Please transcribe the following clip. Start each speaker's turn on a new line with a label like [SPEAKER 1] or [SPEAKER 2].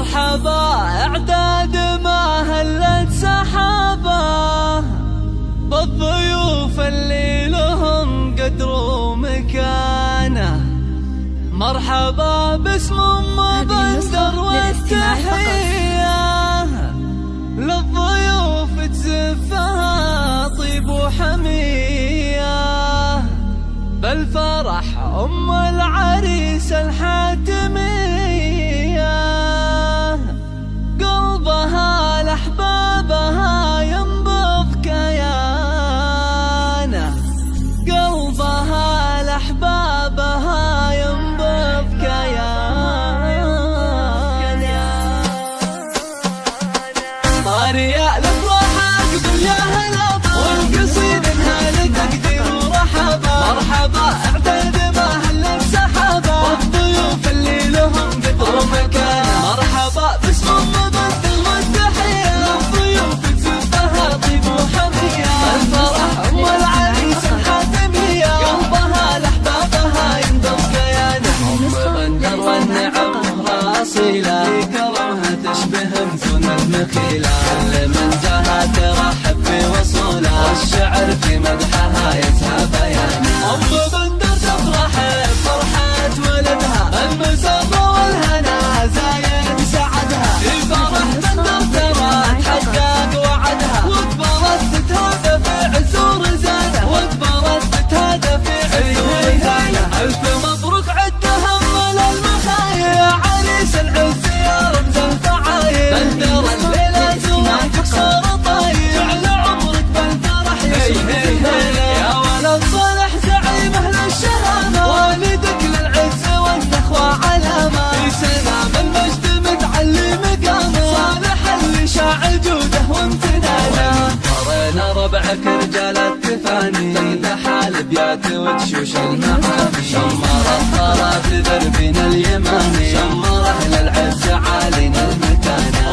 [SPEAKER 1] مرحبا اعداد ما هلت سحابه بالضيوف اللي لهم قدر ومكانه. مرحبا باسم مبندر والتحية للضيوف تزفها طيب وحمية. بالفرح ام العريس الحاتمية قلبها لأحبابها ينبض كيانه. قلبها لأحبابها ينبض كيانه. طارية الافراح قبل يا هلا والقصيد انها لتقدير ورحبا. مرحبا اعداد ما هلت سحابه والضيوف اللي لهم قدر ومكانه. مرحبا باسم مبندر والتحية للضيوف تزفها طيب وحمية. الفرح ام العريس الحاتمية قلبها لاحبابها ينبض كيانه. ام بندر والنعم راصيلة لكرمها تشبه متون المخيلة. كل من جاها ترحب في وصولها والشعر في مدحها يسهى بيانه. ام بندر تفرح بفرحة ولدها المسرة والهنا زايد سعدها. في فرح بندر ترى تحقق وعدها وكبرت تتهادى في عزور زانه. وكبرت تتهادى في عزور زانه. الف مبروك عدها من المخايا عريس العز يا رمز الفعايل. بندر الليلة زواجك صار طاير جعل عمرك بالفرح يسود يا ولد صالح زعيم اهل الشهامة. والدك للعز والنخوة علامة. في سلام المجد متعلي مقامه صالح اللي شاع جوده وامتنانه. قرينا ربعك رجال التفاني تمدح الابيات وتشوش المعاني. شمر الطرات دربنا اليماني شمر اهل العز عالينا المكانه.